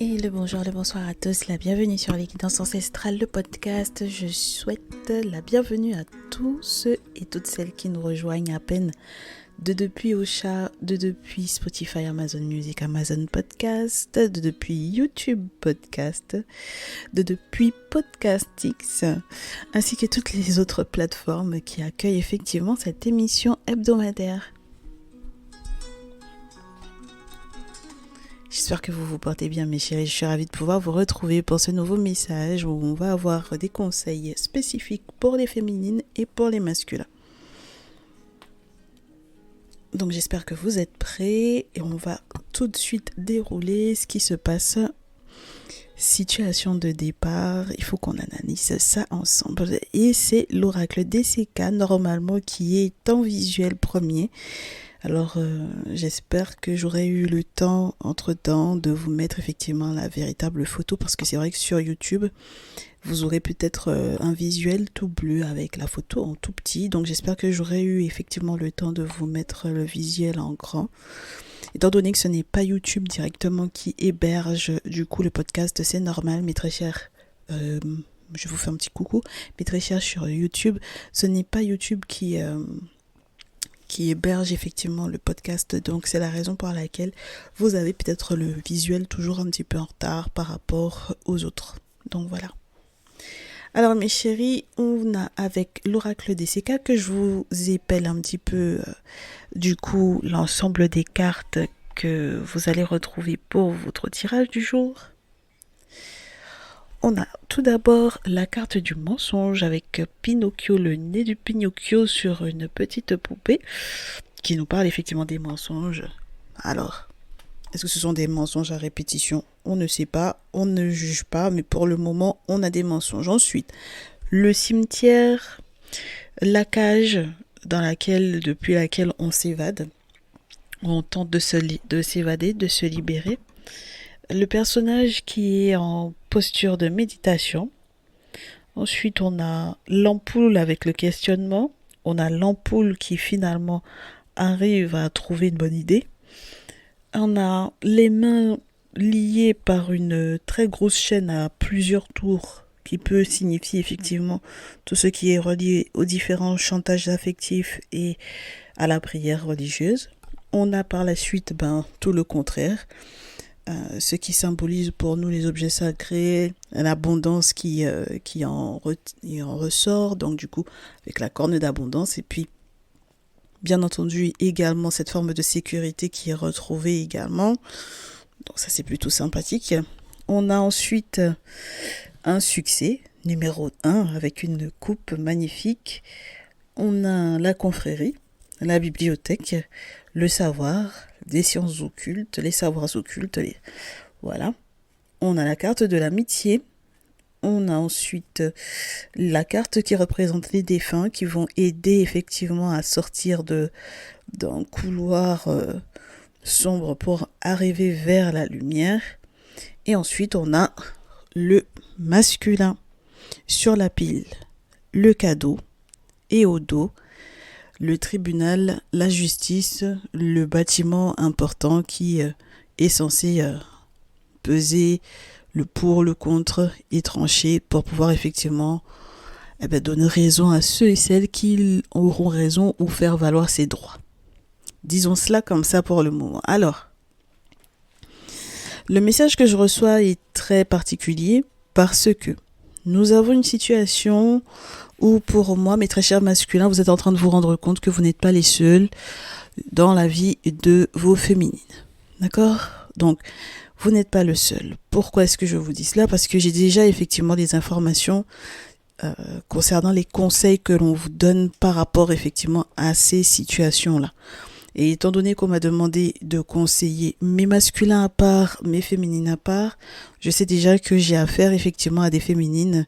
Et le bonjour, le bonsoir à tous, la bienvenue sur les Guidances Ancestrales, le podcast. Je souhaite la bienvenue à tous ceux et toutes celles qui nous rejoignent à peine depuis Ocha, depuis Spotify, Amazon Music, Amazon Podcast, depuis YouTube Podcast, depuis Podcastix, ainsi que toutes les autres plateformes qui accueillent effectivement cette émission hebdomadaire. J'espère que vous vous portez bien mes chéris, je suis ravie de pouvoir vous retrouver pour ce nouveau message où on va avoir des conseils spécifiques pour les féminines et pour les masculins. Donc j'espère que vous êtes prêts et on va tout de suite dérouler ce qui se passe. Situation de départ, il faut qu'on analyse ça ensemble. Et c'est l'oracle DCK normalement qui est en visuel premier. Alors j'espère que j'aurai eu le temps entre-temps de vous mettre effectivement la véritable photo parce que c'est vrai que sur YouTube vous aurez peut-être un visuel tout bleu avec la photo en tout petit, donc j'espère que j'aurai eu effectivement le temps de vous mettre le visuel en grand. Étant donné que ce n'est pas YouTube directement qui héberge du coup le podcast, c'est normal mes très chers, je vous fais un petit coucou, mes très chers sur YouTube, ce n'est pas YouTube qui héberge effectivement le podcast, donc c'est la raison pour laquelle vous avez peut-être le visuel toujours un petit peu en retard par rapport aux autres. Donc voilà. Alors mes chéris, on a avec l'oracle DCK que je vous épelle un petit peu du coup l'ensemble des cartes que vous allez retrouver pour votre tirage du jour. On a tout d'abord la carte du mensonge avec Pinocchio, le nez du Pinocchio sur une petite poupée qui nous parle effectivement des mensonges. Alors, est-ce que ce sont des mensonges à répétition? On ne sait pas, on ne juge pas, mais pour le moment, on a des mensonges. Ensuite, le cimetière, la cage depuis laquelle on s'évade, on tente de s'évader, de se libérer. Le personnage qui est en posture de méditation. Ensuite, on a l'ampoule avec le questionnement. On a l'ampoule qui finalement arrive à trouver une bonne idée. On a les mains liées par une très grosse chaîne à plusieurs tours qui peut signifier effectivement tout ce qui est relié aux différents chantages affectifs et à la prière religieuse. On a par la suite tout le contraire. Ce qui symbolise pour nous les objets sacrés, l'abondance qui en ressort, donc du coup avec la corne d'abondance, et puis bien entendu également cette forme de sécurité qui est retrouvée également, donc ça c'est plutôt sympathique. On a ensuite un succès, numéro 1, avec une coupe magnifique. On a la confrérie, la bibliothèque, le savoir, des sciences occultes, les savoirs occultes, voilà. On a la carte de l'amitié. On a ensuite la carte qui représente les défunts qui vont aider effectivement à sortir d'un couloir sombre pour arriver vers la lumière. Et ensuite, on a le masculin sur la pile, le cadeau et au dos, le tribunal, la justice, le bâtiment important qui est censé peser le pour, le contre et trancher pour pouvoir effectivement donner raison à ceux et celles qui auront raison ou faire valoir ses droits. Disons cela comme ça pour le moment. Alors, le message que je reçois est très particulier parce que nous avons une situation où pour moi, mes très chers masculins, vous êtes en train de vous rendre compte que vous n'êtes pas les seuls dans la vie de vos féminines. D'accord ? Donc, vous n'êtes pas le seul. Pourquoi est-ce que je vous dis cela ? Parce que j'ai déjà effectivement des informations concernant les conseils que l'on vous donne par rapport effectivement à ces situations-là. Et étant donné qu'on m'a demandé de conseiller mes masculins à part, mes féminines à part, je sais déjà que j'ai affaire effectivement à des féminines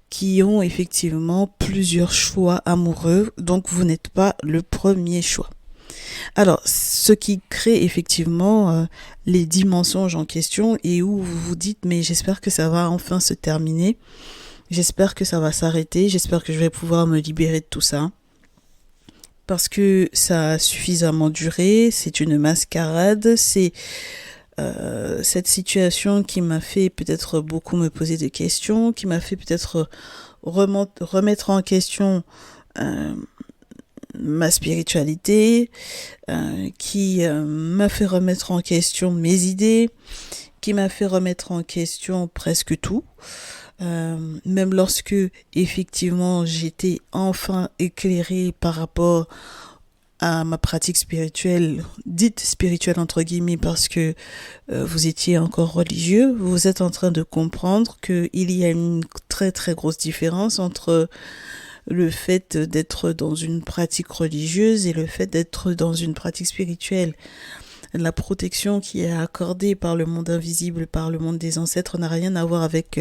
qui ont effectivement plusieurs choix amoureux, donc vous n'êtes pas le premier choix. Alors, ce qui crée effectivement les 10 mensonges en question et où vous vous dites mais j'espère que ça va enfin se terminer, j'espère que ça va s'arrêter, j'espère que je vais pouvoir me libérer de tout ça. Parce que ça a suffisamment duré, c'est une mascarade, c'est Cette situation qui m'a fait peut-être beaucoup me poser des questions, qui m'a fait peut-être remettre en question euh, ma spiritualité, qui m'a fait remettre en question mes idées, qui m'a fait remettre en question presque tout. Même lorsque effectivement j'étais enfin éclairée par rapport à ma pratique spirituelle, dite spirituelle entre guillemets, parce que vous étiez encore religieux, vous êtes en train de comprendre qu'il y a une très très grosse différence entre le fait d'être dans une pratique religieuse et le fait d'être dans une pratique spirituelle. La protection qui est accordée par le monde invisible, par le monde des ancêtres, n'a rien à voir avec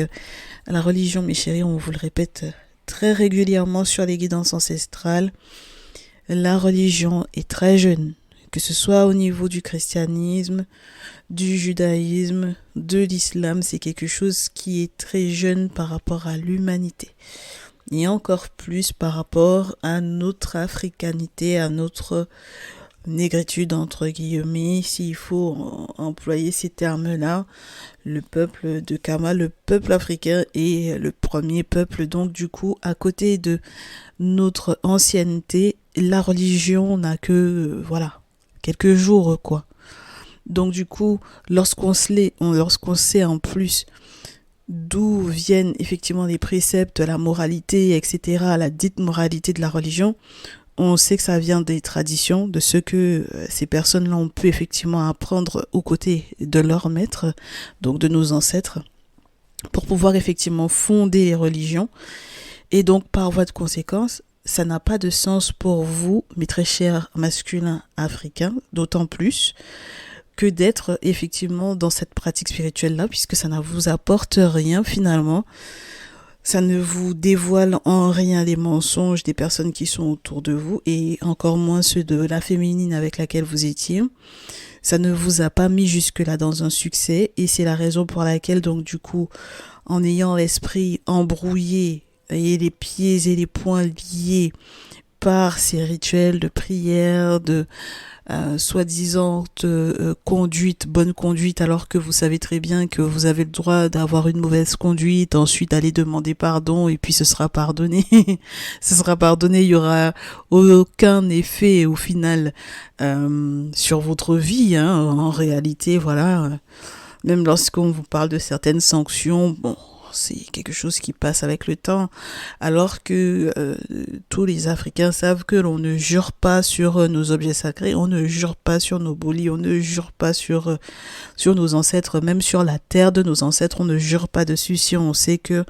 la religion, mes chéris. On vous le répète très régulièrement sur les guidances ancestrales. La religion est très jeune, que ce soit au niveau du christianisme, du judaïsme, de l'islam, c'est quelque chose qui est très jeune par rapport à l'humanité. Et encore plus par rapport à notre africanité, à notre négritude, entre guillemets, s'il faut employer ces termes-là. Le peuple de Kama, le peuple africain est le premier peuple, donc du coup, à côté de notre ancienneté, la religion n'a que, voilà, quelques jours, quoi. Donc du coup, lorsqu'on sait en plus d'où viennent effectivement les préceptes, la moralité, etc., la dite moralité de la religion, on sait que ça vient des traditions, de ce que ces personnes-là ont pu effectivement apprendre aux côtés de leurs maîtres, donc de nos ancêtres, pour pouvoir effectivement fonder les religions. Et donc, par voie de conséquence, ça n'a pas de sens pour vous, mes très chers masculins africains, d'autant plus que d'être effectivement dans cette pratique spirituelle-là, puisque ça ne vous apporte rien finalement. Ça ne vous dévoile en rien les mensonges des personnes qui sont autour de vous, et encore moins ceux de la féminine avec laquelle vous étiez. Ça ne vous a pas mis jusque-là dans un succès, et c'est la raison pour laquelle, donc du coup, en ayant l'esprit embrouillé et les pieds et les poings liés par ces rituels de prière, de soi-disant conduite, bonne conduite, alors que vous savez très bien que vous avez le droit d'avoir une mauvaise conduite, ensuite aller demander pardon et puis ce sera pardonné. Ce sera pardonné, il y aura aucun effet au final sur votre vie, hein, en réalité, voilà. Même lorsqu'on vous parle de certaines sanctions, bon, c'est quelque chose qui passe avec le temps, alors que tous les Africains savent que l'on ne jure pas sur nos objets sacrés, on ne jure pas sur nos bolis, on ne jure pas sur nos ancêtres, même sur la terre de nos ancêtres, on ne jure pas dessus si on sait que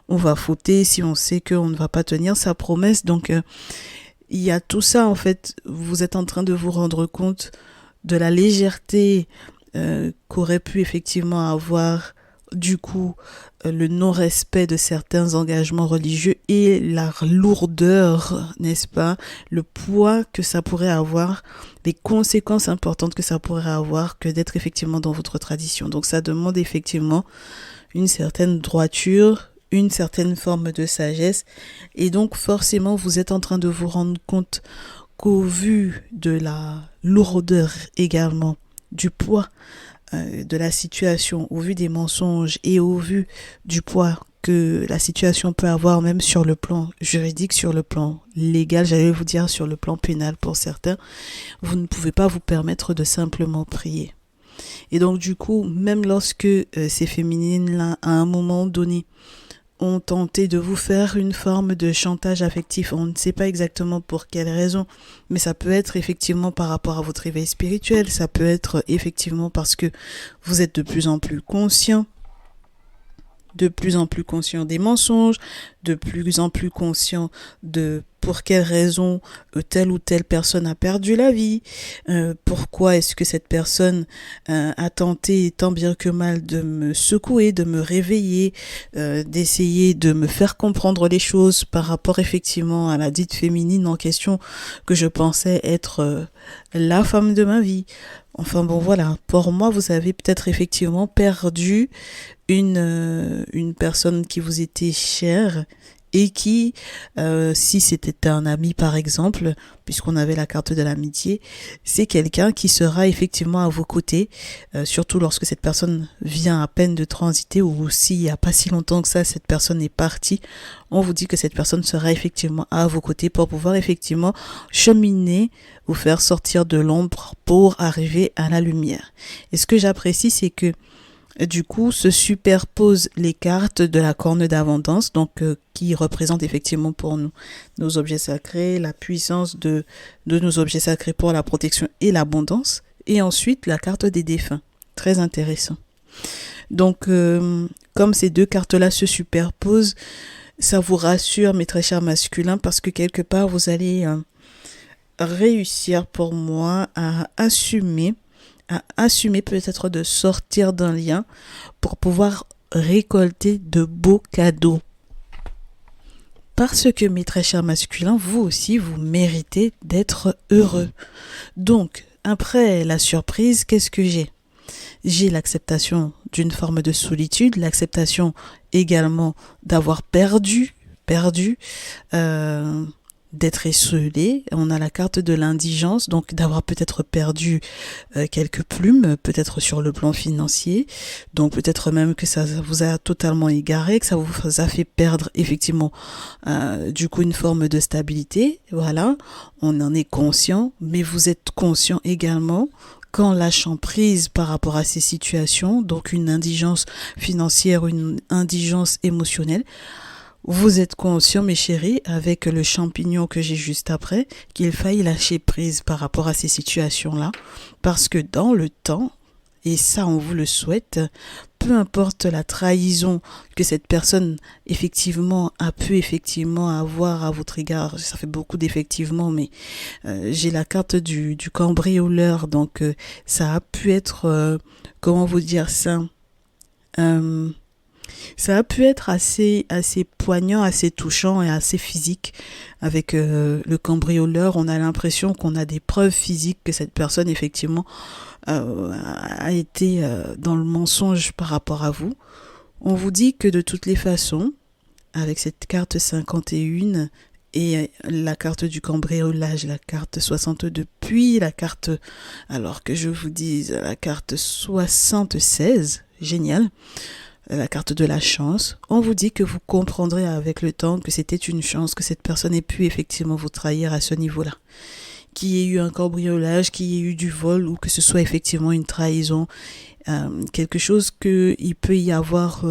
on va fauter, si on sait qu'on ne va pas tenir sa promesse. Donc il y a tout ça en fait, vous êtes en train de vous rendre compte de la légèreté qu'aurait pu effectivement avoir du coup le non-respect de certains engagements religieux et la lourdeur, n'est-ce pas, le poids que ça pourrait avoir, les conséquences importantes que ça pourrait avoir que d'être effectivement dans votre tradition. Donc ça demande effectivement une certaine droiture, une certaine forme de sagesse, et donc forcément vous êtes en train de vous rendre compte qu'au vu de la lourdeur également, du poids de la situation, au vu des mensonges et au vu du poids que la situation peut avoir même sur le plan juridique, sur le plan légal, j'allais vous dire sur le plan pénal pour certains, vous ne pouvez pas vous permettre de simplement prier. Et donc du coup, même lorsque ces féminines-là, à un moment donné, ont tenté de vous faire une forme de chantage affectif. On ne sait pas exactement pour quelle raison, mais ça peut être effectivement par rapport à votre éveil spirituel, ça peut être effectivement parce que vous êtes de plus en plus conscient des mensonges, de plus en plus conscient de pour quelle raison telle ou telle personne a perdu la vie, pourquoi est-ce que cette personne a tenté tant bien que mal de me secouer, de me réveiller, d'essayer de me faire comprendre les choses par rapport effectivement à la dite féminine en question que je pensais être la femme de ma vie. Enfin bon voilà, pour moi vous avez peut-être effectivement perdu une personne qui vous était chère, et qui, si c'était un ami par exemple, puisqu'on avait la carte de l'amitié, c'est quelqu'un qui sera effectivement à vos côtés, surtout lorsque cette personne vient à peine de transiter ou s'il n'y a pas si longtemps que ça, cette personne est partie, on vous dit que cette personne sera effectivement à vos côtés pour pouvoir effectivement cheminer, vous faire sortir de l'ombre pour arriver à la lumière. Et ce que j'apprécie, c'est que du coup, se superposent les cartes de la corne d'abondance, donc qui représente effectivement pour nous nos objets sacrés, la puissance de nos objets sacrés pour la protection et l'abondance, et ensuite la carte des défunts. Très intéressant. Donc, comme ces deux cartes-là se superposent, ça vous rassure, mes très chers masculins, parce que quelque part, vous allez réussir pour moi à assumer peut-être de sortir d'un lien pour pouvoir récolter de beaux cadeaux. Parce que mes très chers masculins, vous aussi, vous méritez d'être heureux. Donc, après la surprise, qu'est-ce que j'ai ? J'ai l'acceptation d'une forme de solitude, l'acceptation également d'avoir perdu, d'être esselé. On a la carte de l'indigence, donc d'avoir peut-être perdu quelques plumes, peut-être sur le plan financier, donc peut-être même que ça vous a totalement égaré, que ça vous a fait perdre effectivement du coup une forme de stabilité. Voilà, on en est conscient, mais vous êtes conscient également qu'en lâchant prise par rapport à ces situations, donc une indigence financière, une indigence émotionnelle, vous êtes conscient, mes chéris, avec le champignon que j'ai juste après, qu'il faille lâcher prise par rapport à ces situations-là, parce que dans le temps, et ça on vous le souhaite, peu importe la trahison que cette personne effectivement a pu effectivement avoir à votre égard, ça fait beaucoup d'effectivement, mais j'ai la carte du cambrioleur, donc ça a pu être, comment vous dire ça, ça a pu être assez poignant, assez touchant et assez physique. Avec le cambrioleur, on a l'impression qu'on a des preuves physiques que cette personne effectivement a été dans le mensonge par rapport à vous. On vous dit que de toutes les façons, avec cette carte 51 et la carte du cambriolage, la carte 62, puis la carte, alors que je vous dise, la carte 76, génial, la carte de la chance, on vous dit que vous comprendrez avec le temps que c'était une chance que cette personne ait pu effectivement vous trahir à ce niveau-là. Qu'il y ait eu un cambriolage, qu'il y ait eu du vol ou que ce soit effectivement une trahison, quelque chose qu'il peut y avoir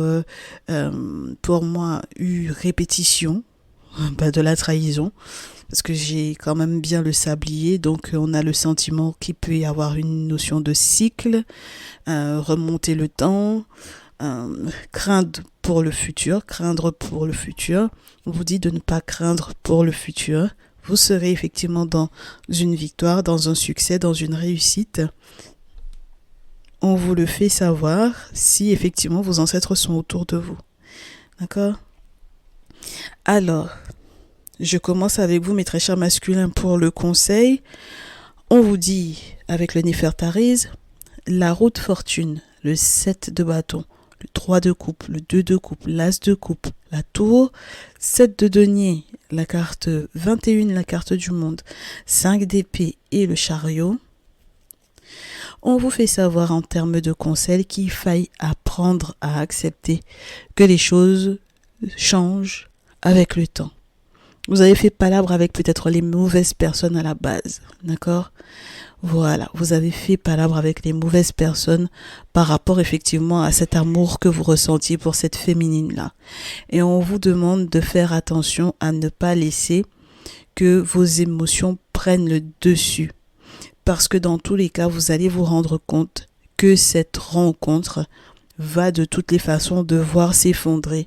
pour moi eu répétition de la trahison, parce que j'ai quand même bien le sablier, donc on a le sentiment qu'il peut y avoir une notion de cycle, remonter le temps, craindre pour le futur. On vous dit de ne pas craindre pour le futur. Vous serez effectivement dans une victoire, dans un succès, dans une réussite. On vous le fait savoir si effectivement vos ancêtres sont autour de vous. D'accord ? Alors, je commence avec vous, mes très chers masculins, pour le conseil. On vous dit, avec le Néfertariz, la route fortune, le 7 de bâton, le 3 de coupe, le 2 de coupe, l'as de coupe, la tour, 7 de denier, la carte 21, la carte du monde, 5 d'épée et le chariot. On vous fait savoir en termes de conseils qu'il faille apprendre à accepter que les choses changent avec le temps. Vous avez fait palabre avec peut-être les mauvaises personnes à la base, d'accord ? Voilà, vous avez fait palabre avec les mauvaises personnes par rapport effectivement à cet amour que vous ressentiez pour cette féminine-là. Et on vous demande de faire attention à ne pas laisser que vos émotions prennent le dessus. Parce que dans tous les cas, vous allez vous rendre compte que cette rencontre va de toutes les façons devoir s'effondrer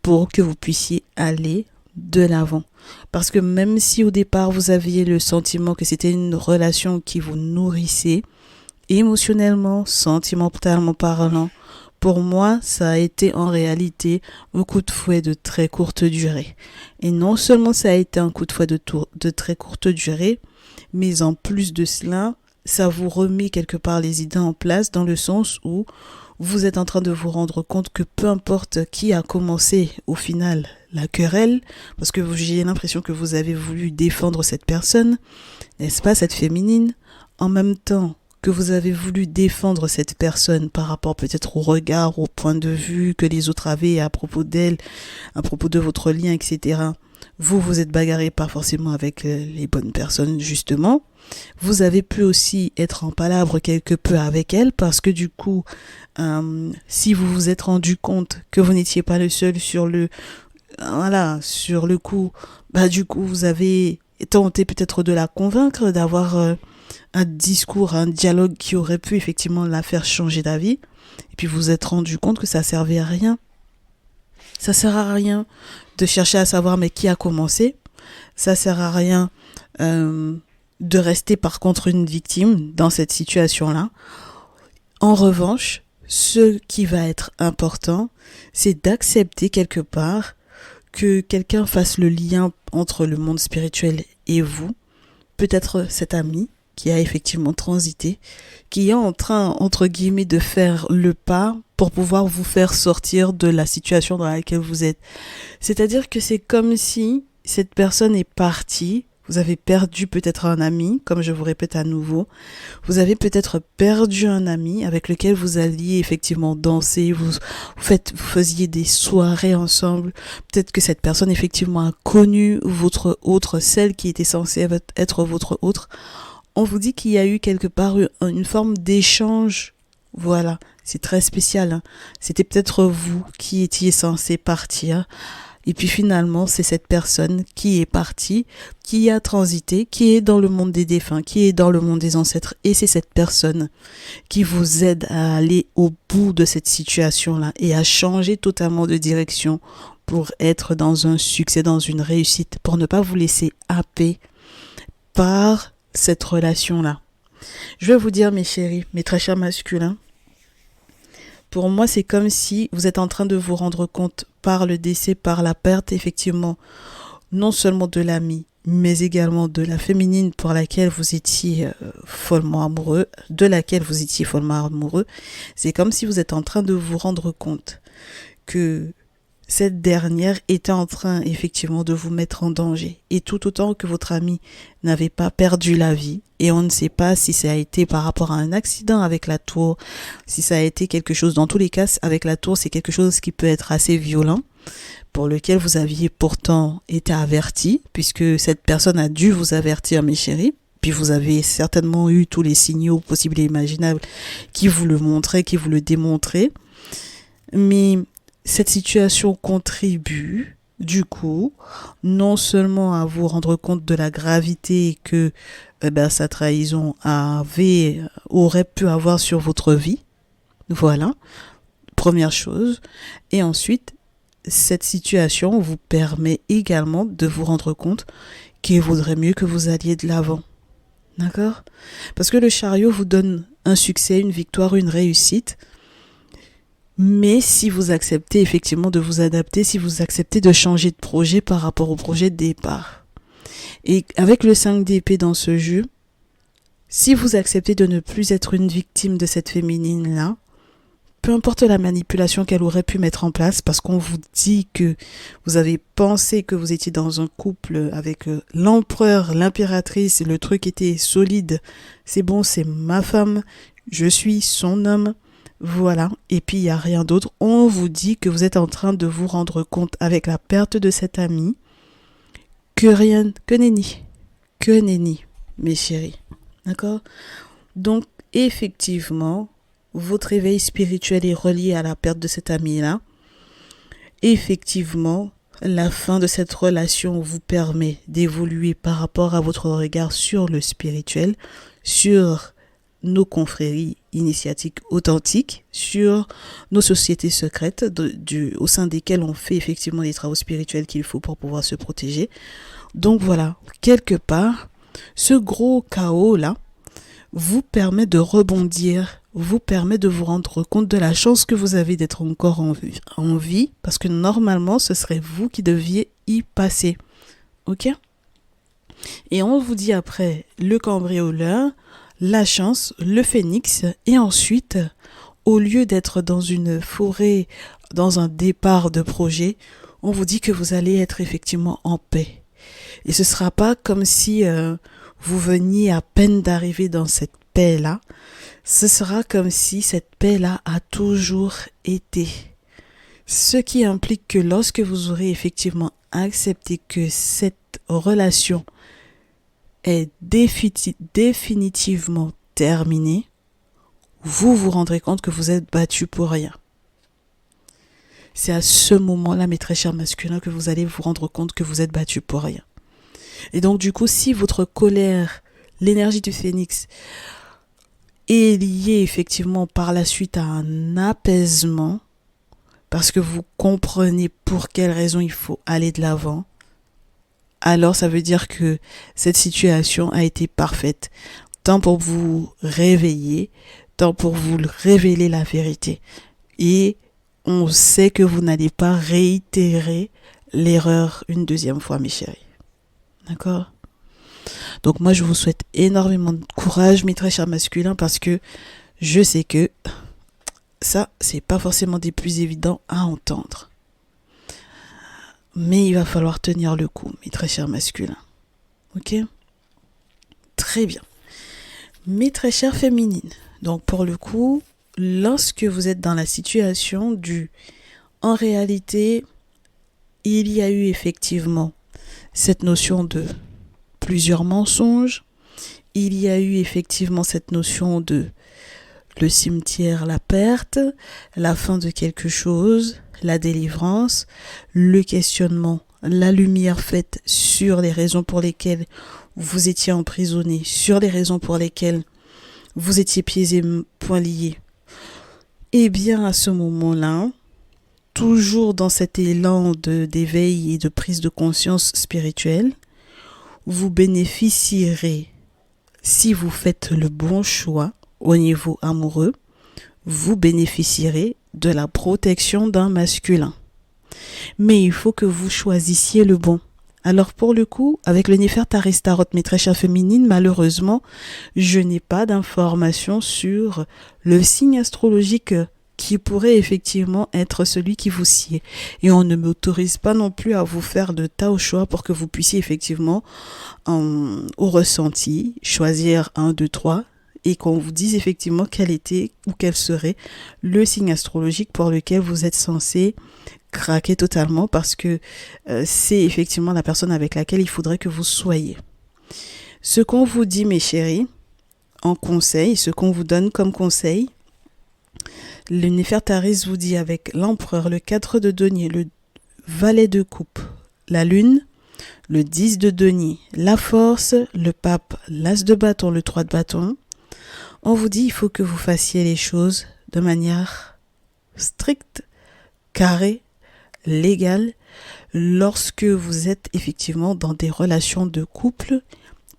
pour que vous puissiez aller de l'avant. Parce que même si au départ vous aviez le sentiment que c'était une relation qui vous nourrissait émotionnellement, sentimentalement parlant, pour moi ça a été en réalité un coup de fouet de très courte durée. Et non seulement ça a été un coup de fouet de très courte durée, mais en plus de cela, ça vous remet quelque part les idées en place dans le sens où vous êtes en train de vous rendre compte que peu importe qui a commencé au final la querelle, parce que j'ai l'impression que vous avez voulu défendre cette personne, n'est-ce pas, cette féminine, en même temps que vous avez voulu défendre cette personne par rapport peut-être au regard, au point de vue que les autres avaient à propos d'elle, à propos de votre lien, etc. Vous vous êtes bagarré pas forcément avec les bonnes personnes, justement. Vous avez pu aussi être en palabre quelque peu avec elle parce que du coup, si vous vous êtes rendu compte que vous n'étiez pas le seul sur le coup, bah du coup, vous avez tenté peut-être de la convaincre, d'avoir un discours, un dialogue qui aurait pu effectivement la faire changer d'avis. Et puis vous vous êtes rendu compte que ça servait à rien. Ça sert à rien de chercher à savoir mais qui a commencé. Ça sert à rien de rester par contre une victime dans cette situation-là. En revanche, ce qui va être important, c'est d'accepter quelque part que quelqu'un fasse le lien entre le monde spirituel et vous. Peut-être cet ami qui a effectivement transité, qui est en train, entre guillemets, de faire le pas pour pouvoir vous faire sortir de la situation dans laquelle vous êtes. C'est-à-dire que c'est comme si cette personne est partie, vous avez perdu peut-être un ami, comme je vous répète à nouveau, vous avez peut-être perdu un ami avec lequel vous alliez effectivement danser, vous faisiez des soirées ensemble, peut-être que cette personne effectivement a connu votre autre, celle qui était censée être votre autre. On vous dit qu'il y a eu quelque part une forme d'échange. Voilà, c'est très spécial, hein. C'était peut-être vous qui étiez censé partir. Et puis finalement, c'est cette personne qui est partie, qui a transité, qui est dans le monde des défunts, qui est dans le monde des ancêtres. Et c'est cette personne qui vous aide à aller au bout de cette situation-là et à changer totalement de direction pour être dans un succès, dans une réussite, pour ne pas vous laisser happer par cette relation-là. Je vais vous dire, mes chéris, mes très chers masculins, pour moi, c'est comme si vous êtes en train de vous rendre compte par le décès, par la perte, effectivement, non seulement de l'ami, mais également de la féminine pour laquelle vous étiez follement amoureux, de laquelle vous étiez follement amoureux. C'est comme si vous êtes en train de vous rendre compte que cette dernière était en train effectivement de vous mettre en danger. Et tout autant que votre ami n'avait pas perdu la vie, et on ne sait pas si ça a été par rapport à un accident avec la tour, si ça a été quelque chose, dans tous les cas, avec la tour, c'est quelque chose qui peut être assez violent, pour lequel vous aviez pourtant été averti, puisque cette personne a dû vous avertir, mes chéris, puis vous avez certainement eu tous les signaux possibles et imaginables qui vous le montraient, qui vous le démontraient. Mais cette situation contribue, du coup, non seulement à vous rendre compte de la gravité que sa trahison aurait pu avoir sur votre vie. Voilà, première chose. Et ensuite, cette situation vous permet également de vous rendre compte qu'il vaudrait mieux que vous alliez de l'avant. D'accord ? Parce que le chariot vous donne un succès, une victoire, une réussite. Mais si vous acceptez effectivement de vous adapter, si vous acceptez de changer de projet par rapport au projet de départ. Et avec le 5 d'épée dans ce jeu, si vous acceptez de ne plus être une victime de cette féminine-là, peu importe la manipulation qu'elle aurait pu mettre en place, parce qu'on vous dit que vous avez pensé que vous étiez dans un couple avec l'empereur, l'impératrice, et le truc était solide, c'est bon, c'est ma femme, je suis son homme. Voilà, et puis il n'y a rien d'autre. On vous dit que vous êtes en train de vous rendre compte avec la perte de cet ami que nenni, mes chéris. D'accord ? Donc, effectivement, votre éveil spirituel est relié à la perte de cet ami-là. Effectivement, la fin de cette relation vous permet d'évoluer par rapport à votre regard sur le spirituel, sur nos confréries initiatiques authentiques, sur nos sociétés secrètes au sein desquelles on fait effectivement les travaux spirituels qu'il faut pour pouvoir se protéger. Donc voilà, quelque part, ce gros chaos-là vous permet de rebondir, vous permet de vous rendre compte de la chance que vous avez d'être encore en vie, parce que normalement, ce serait vous qui deviez y passer. Ok ? Et on vous dit après le cambrioleur, la chance, le phénix, et ensuite au lieu d'être dans une forêt, dans un départ de projet, on vous dit que vous allez être effectivement en paix. Et ce sera pas comme si vous veniez à peine d'arriver dans cette paix-là. Ce sera comme si cette paix-là a toujours été. Ce qui implique que lorsque vous aurez effectivement accepté que cette relation est définitivement terminée, vous vous rendrez compte que vous êtes battu pour rien. C'est à ce moment-là, mes très chers masculins, que vous allez vous rendre compte que vous êtes battu pour rien. Et donc, du coup, si votre colère, l'énergie du phénix, est liée effectivement par la suite à un apaisement, parce que vous comprenez pour quelle raison il faut aller de l'avant, alors ça veut dire que cette situation a été parfaite, tant pour vous réveiller, tant pour vous révéler la vérité. Et on sait que vous n'allez pas réitérer l'erreur une deuxième fois, mes chéris. D'accord ? Donc moi, je vous souhaite énormément de courage, mes très chers masculins, parce que je sais que ça, c'est pas forcément des plus évidents à entendre. Mais il va falloir tenir le coup, mes très chers masculins. Ok ? Très bien. Mes très chères féminines. Donc pour le coup, lorsque vous êtes dans la situation en réalité, il y a eu effectivement cette notion de plusieurs mensonges. Il y a eu effectivement cette notion de le cimetière, la perte, la fin de quelque chose, la délivrance, le questionnement, la lumière faite sur les raisons pour lesquelles vous étiez emprisonné, sur les raisons pour lesquelles vous étiez pieds et poings liés. Et bien à ce moment-là, toujours dans cet élan d'éveil et de prise de conscience spirituelle, vous bénéficierez, si vous faites le bon choix au niveau amoureux, vous bénéficierez de la protection d'un masculin. Mais il faut que vous choisissiez le bon. Alors pour le coup, avec le Néfertari Tarot, mes très chères féminines, malheureusement, je n'ai pas d'informations sur le signe astrologique qui pourrait effectivement être celui qui vous sied. Et on ne m'autorise pas non plus à vous faire de tas au choix pour que vous puissiez effectivement, au ressenti, choisir 1, 2, 3 et qu'on vous dise effectivement quel était ou quel serait le signe astrologique pour lequel vous êtes censé craquer totalement, parce que c'est effectivement la personne avec laquelle il faudrait que vous soyez. Ce qu'on vous dit, mes chéris, en conseil, ce qu'on vous donne comme conseil, le Néfertaris vous dit avec l'empereur, le 4 de denier, le valet de coupe, la lune, le 10 de denier, la force, le pape, l'as de bâton, le 3 de bâton. On vous dit il faut que vous fassiez les choses de manière stricte, carrée, légale, lorsque vous êtes effectivement dans des relations de couple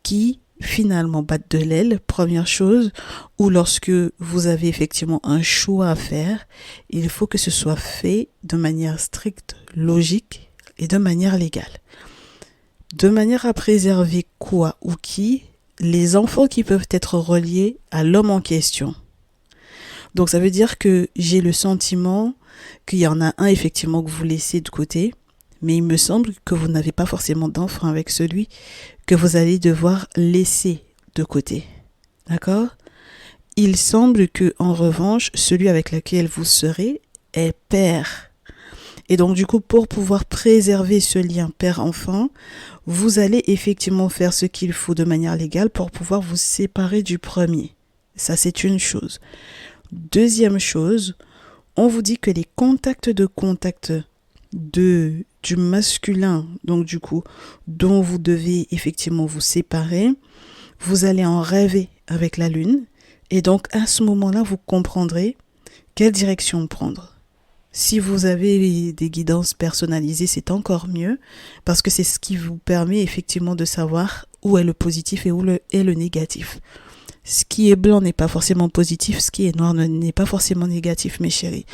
qui finalement battent de l'aile, première chose, ou lorsque vous avez effectivement un choix à faire, il faut que ce soit fait de manière stricte, logique et de manière légale. De manière à préserver quoi ou qui? Les enfants qui peuvent être reliés à l'homme en question. Donc ça veut dire que j'ai le sentiment qu'il y en a un effectivement que vous laissez de côté, mais il me semble que vous n'avez pas forcément d'enfant avec celui que vous allez devoir laisser de côté. D'accord ? Il semble que, en revanche, celui avec lequel vous serez est père. Et donc du coup, pour pouvoir préserver ce lien père-enfant, vous allez effectivement faire ce qu'il faut de manière légale pour pouvoir vous séparer du premier. Ça, c'est une chose. Deuxième chose, on vous dit que les contacts du masculin, donc du coup, dont vous devez effectivement vous séparer, vous allez en rêver avec la lune. Et donc, à ce moment-là, vous comprendrez quelle direction prendre. Si vous avez des guidances personnalisées, c'est encore mieux, parce que c'est ce qui vous permet effectivement de savoir où est le positif et où est le négatif. Ce qui est blanc n'est pas forcément positif, ce qui est noir n'est pas forcément négatif, mes chéris.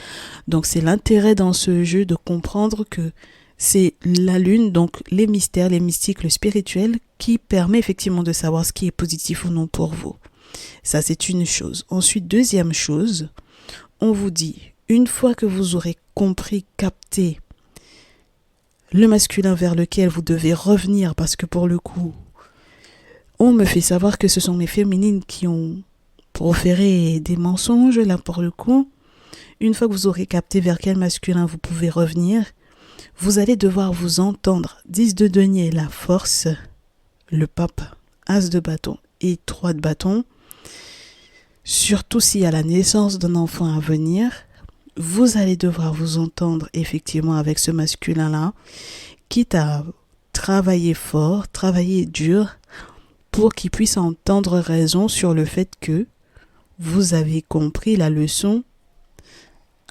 Donc c'est l'intérêt dans ce jeu de comprendre que c'est la lune, donc les mystères, les mystiques, le spirituel, qui permet effectivement de savoir ce qui est positif ou non pour vous. Ça, c'est une chose. Ensuite, deuxième chose, on vous dit, une fois que vous aurez compris, capté le masculin vers lequel vous devez revenir, parce que pour le coup, on me fait savoir que ce sont mes féminines qui ont proféré des mensonges, là pour le coup. Une fois que vous aurez capté vers quel masculin vous pouvez revenir, vous allez devoir vous entendre. 10 de denier, la force, le pape, as de bâton et 3 de bâton. Surtout s'il y a la naissance d'un enfant à venir, vous allez devoir vous entendre effectivement avec ce masculin-là, quitte à travailler fort, travailler dur, pour qu'il puisse entendre raison sur le fait que vous avez compris la leçon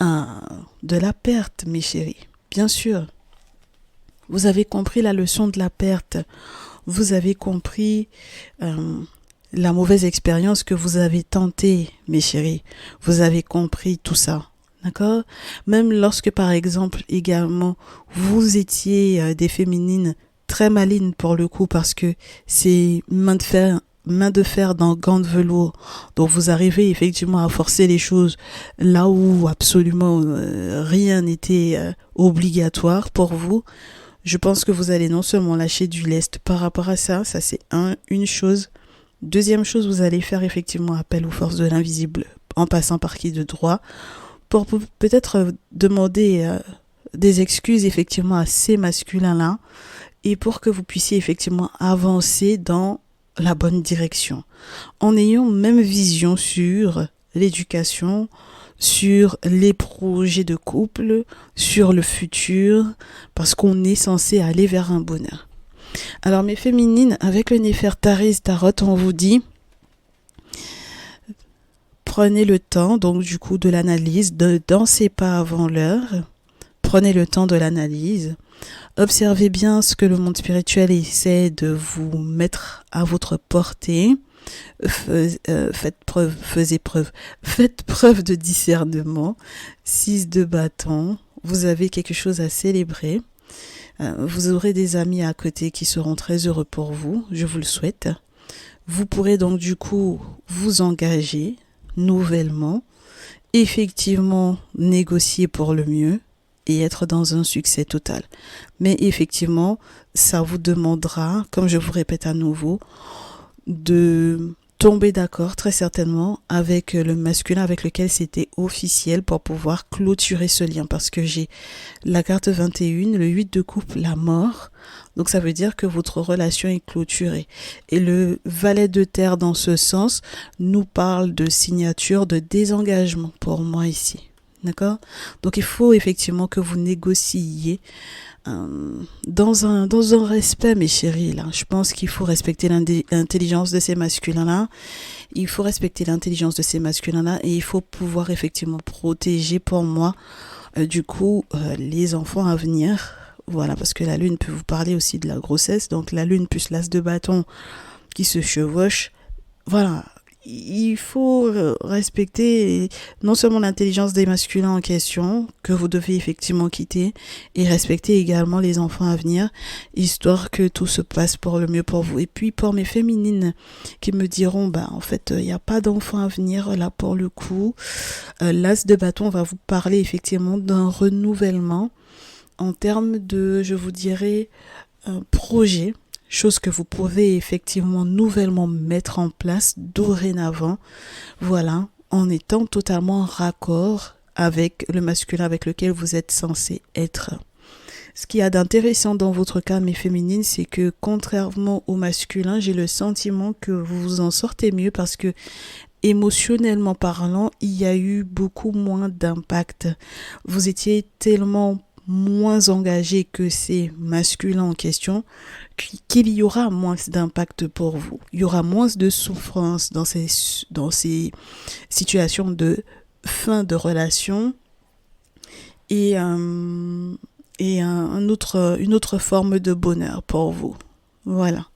de la perte, mes chéris. Bien sûr, vous avez compris la leçon de la perte. Vous avez compris la mauvaise expérience que vous avez tentée, mes chéris. Vous avez compris tout ça. D'accord? Même lorsque, par exemple, également, vous étiez des féminines très malines pour le coup, parce que c'est main de fer dans gants de velours. Donc vous arrivez effectivement à forcer les choses là où absolument rien n'était obligatoire pour vous. Je pense que vous allez non seulement lâcher du lest par rapport à ça, ça c'est une chose. Deuxième chose, vous allez faire effectivement appel aux forces de l'invisible en passant par qui de droit, pour peut-être demander des excuses effectivement à ces masculins-là, et pour que vous puissiez effectivement avancer dans la bonne direction, en ayant même vision sur l'éducation, sur les projets de couple, sur le futur, parce qu'on est censé aller vers un bonheur. Alors mes féminines, avec le Néfertari Tarot, on vous dit, prenez le temps, donc du coup de l'analyse, ne dansez pas avant l'heure, prenez le temps de l'analyse, observez bien ce que le monde spirituel essaie de vous mettre à votre portée, faites preuve de discernement. 6 de bâton, vous avez quelque chose à célébrer. Vous aurez des amis à côté qui seront très heureux pour vous, je vous le souhaite. Vous pourrez donc du coup vous engager nouvellement, effectivement négocier pour le mieux et être dans un succès total. Mais effectivement, ça vous demandera, comme je vous répète à nouveau, de tomber d'accord très certainement avec le masculin avec lequel c'était officiel pour pouvoir clôturer ce lien, parce que j'ai la carte 21, le 8 de coupe, la mort, donc ça veut dire que votre relation est clôturée, et le valet de terre dans ce sens nous parle de signature, de désengagement pour moi ici, d'accord? Donc il faut effectivement que vous négociiez dans un respect, mes chéris, là. Je pense qu'il faut respecter l'intelligence de ces masculins-là. Il faut respecter l'intelligence de ces masculins-là, et il faut pouvoir effectivement protéger pour moi, les enfants à venir. Voilà, parce que la lune peut vous parler aussi de la grossesse. Donc la lune plus l'as de bâton qui se chevauche. Voilà. Il faut respecter non seulement l'intelligence des masculins en question, que vous devez effectivement quitter, et respecter également les enfants à venir, histoire que tout se passe pour le mieux pour vous. Et puis pour mes féminines qui me diront, en fait, il n'y a pas d'enfants à venir, là pour le coup, l'as de bâton va vous parler effectivement d'un renouvellement en termes de, je vous dirais, projet. Chose que vous pouvez effectivement nouvellement mettre en place dorénavant, voilà, en étant totalement raccord avec le masculin avec lequel vous êtes censé être. Ce qu'il y a d'intéressant dans votre cas, mes féminines, c'est que contrairement au masculin, j'ai le sentiment que vous vous en sortez mieux, parce que émotionnellement parlant, il y a eu beaucoup moins d'impact. Vous étiez tellement moins engagé que ces masculins en question, qu'il y aura moins d'impact pour vous. Il y aura moins de souffrance dans ces situations de fin de relation, et une autre forme de bonheur pour vous. Voilà.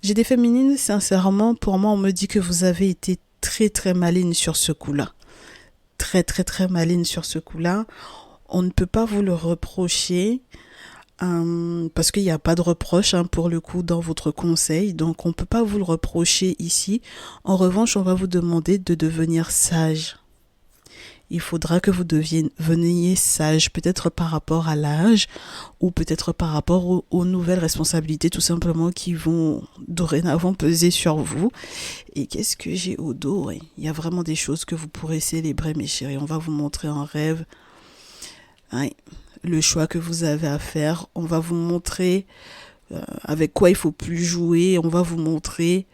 J'ai des féminines, sincèrement, pour moi, on me dit que vous avez été très très maline sur ce coup-là. Très très très maline sur ce coup-là. On ne peut pas vous le reprocher, parce qu'il n'y a pas de reproche pour le coup dans votre conseil, donc on ne peut pas vous le reprocher ici. En revanche, on va vous demander de devenir sage. Il faudra que vous deveniez sage, peut-être par rapport à l'âge ou peut-être par rapport aux nouvelles responsabilités tout simplement qui vont dorénavant peser sur vous. Et qu'est-ce que j'ai au dos? Ouais. Il y a vraiment des choses que vous pourrez célébrer, mes chéris. On va vous montrer en rêve, ouais, le choix que vous avez à faire. On va vous montrer avec quoi il faut plus jouer. On va vous montrer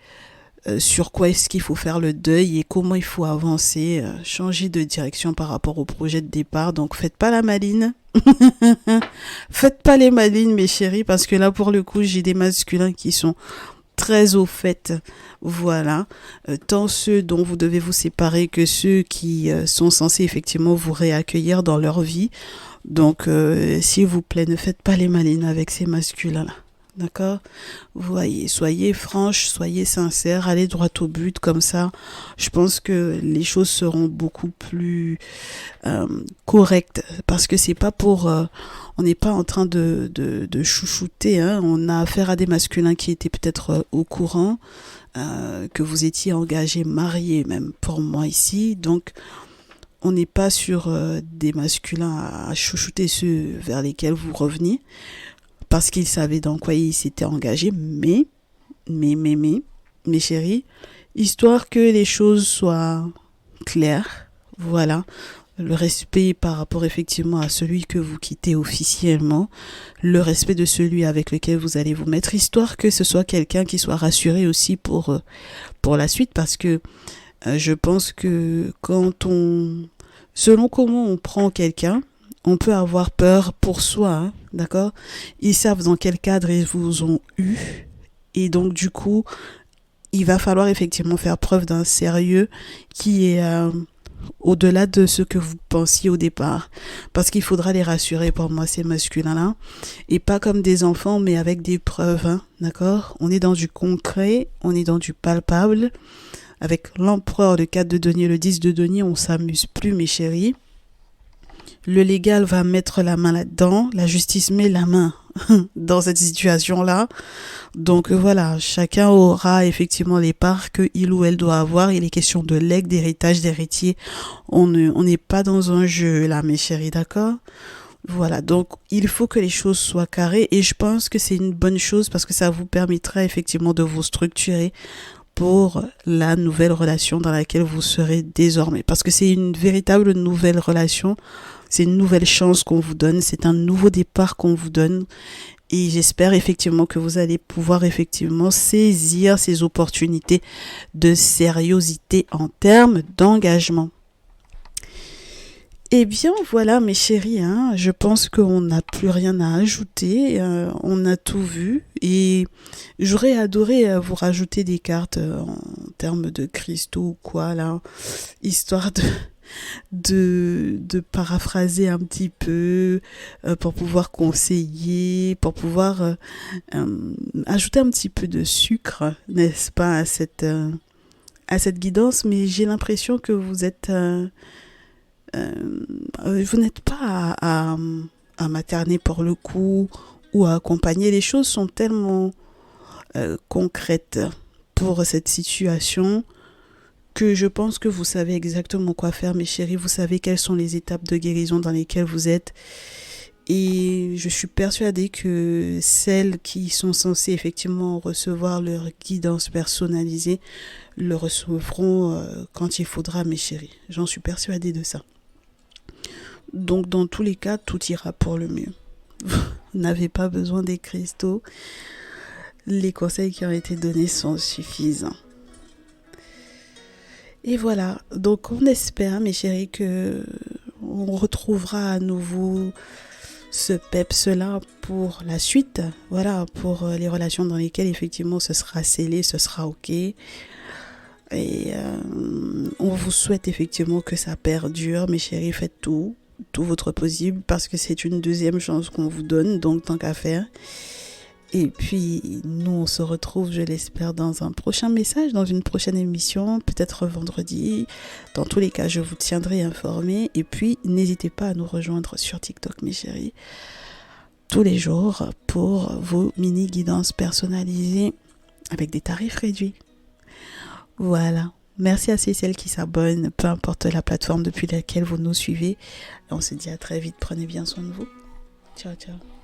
sur quoi est-ce qu'il faut faire le deuil et comment il faut avancer, changer de direction par rapport au projet de départ. Donc faites pas la maline. Faites pas les malines, mes chéris, parce que là pour le coup j'ai des masculins qui sont très au fait, voilà, tant ceux dont vous devez vous séparer que ceux qui sont censés effectivement vous réaccueillir dans leur vie. Donc s'il vous plaît, ne faites pas les malines avec ces masculins là. D'accord? Voyez, soyez franche, soyez sincère, allez droit au but, comme ça, je pense que les choses seront beaucoup plus correctes. Parce que c'est pas pour... on n'est pas en train de chouchouter, hein. On a affaire à des masculins qui étaient peut-être au courant, que vous étiez engagés, mariés même pour moi ici. Donc, on n'est pas sur des masculins à chouchouter ceux vers lesquels vous revenez parce qu'ils savaient dans quoi ils s'étaient engagés, mais, mes chéris, histoire que les choses soient claires, voilà, le respect par rapport effectivement à celui que vous quittez officiellement, le respect de celui avec lequel vous allez vous mettre, histoire que ce soit quelqu'un qui soit rassuré aussi pour la suite, parce que je pense que selon comment on prend quelqu'un, on peut avoir peur pour soi, hein, d'accord? Ils savent dans quel cadre ils vous ont eu. Et donc, du coup, il va falloir effectivement faire preuve d'un sérieux qui est au-delà de ce que vous pensiez au départ. Parce qu'il faudra les rassurer pour moi, ces masculins-là. Et pas comme des enfants, mais avec des preuves, hein, d'accord? On est dans du concret, on est dans du palpable. Avec l'empereur, le 4 de denier, le 10 de denier, on s'amuse plus, mes chéris. Le légal va mettre la main là-dedans, la justice met la main dans cette situation-là. Donc voilà, chacun aura effectivement les parts qu'il ou elle doit avoir. Il est question de legs, d'héritage, d'héritier. On n'est pas dans un jeu là, mes chéris, d'accord? Voilà, donc il faut que les choses soient carrées et je pense que c'est une bonne chose parce que ça vous permettra effectivement de vous structurer pour la nouvelle relation dans laquelle vous serez désormais. Parce que c'est une véritable nouvelle relation, c'est une nouvelle chance qu'on vous donne, c'est un nouveau départ qu'on vous donne. Et j'espère effectivement que vous allez pouvoir effectivement saisir ces opportunités de sérieuxité en termes d'engagement. Eh bien voilà mes chéris, hein, je pense qu'on n'a plus rien à ajouter, on a tout vu et j'aurais adoré vous rajouter des cartes en termes de cristaux ou quoi là, histoire de paraphraser un petit peu pour pouvoir conseiller, pour pouvoir ajouter un petit peu de sucre, n'est-ce pas, à cette guidance, mais j'ai l'impression que vous êtes... vous n'êtes pas à materner pour le coup ou à accompagner. Les choses sont tellement concrètes pour cette situation que je pense que vous savez exactement quoi faire, mes chéris. Vous savez quelles sont les étapes de guérison dans lesquelles vous êtes. Et je suis persuadée que celles qui sont censées effectivement recevoir leur guidance personnalisée le recevront quand il faudra, mes chéris. J'en suis persuadée de ça. Donc dans tous les cas, tout ira pour le mieux. Vous n'avez pas besoin des cristaux. Les conseils qui ont été donnés sont suffisants. Et voilà, donc on espère, mes chéris, que on retrouvera à nouveau ce peps-là pour la suite. Voilà, pour les relations dans lesquelles effectivement ce sera scellé, ce sera ok. Et on vous souhaite effectivement que ça perdure, mes chéris, faites tout votre possible parce que c'est une deuxième chance qu'on vous donne, donc tant qu'à faire. Et puis nous on se retrouve, je l'espère, dans un prochain message, dans une prochaine émission, peut-être vendredi. Dans tous les cas, je vous tiendrai informé. Et puis n'hésitez pas à nous rejoindre sur TikTok, mes chéris, tous les jours pour vos mini guidances personnalisées avec des tarifs réduits. Voilà. Merci à ceux et celles qui s'abonnent, peu importe la plateforme depuis laquelle vous nous suivez. Et on se dit à très vite. Prenez bien soin de vous. Ciao, ciao.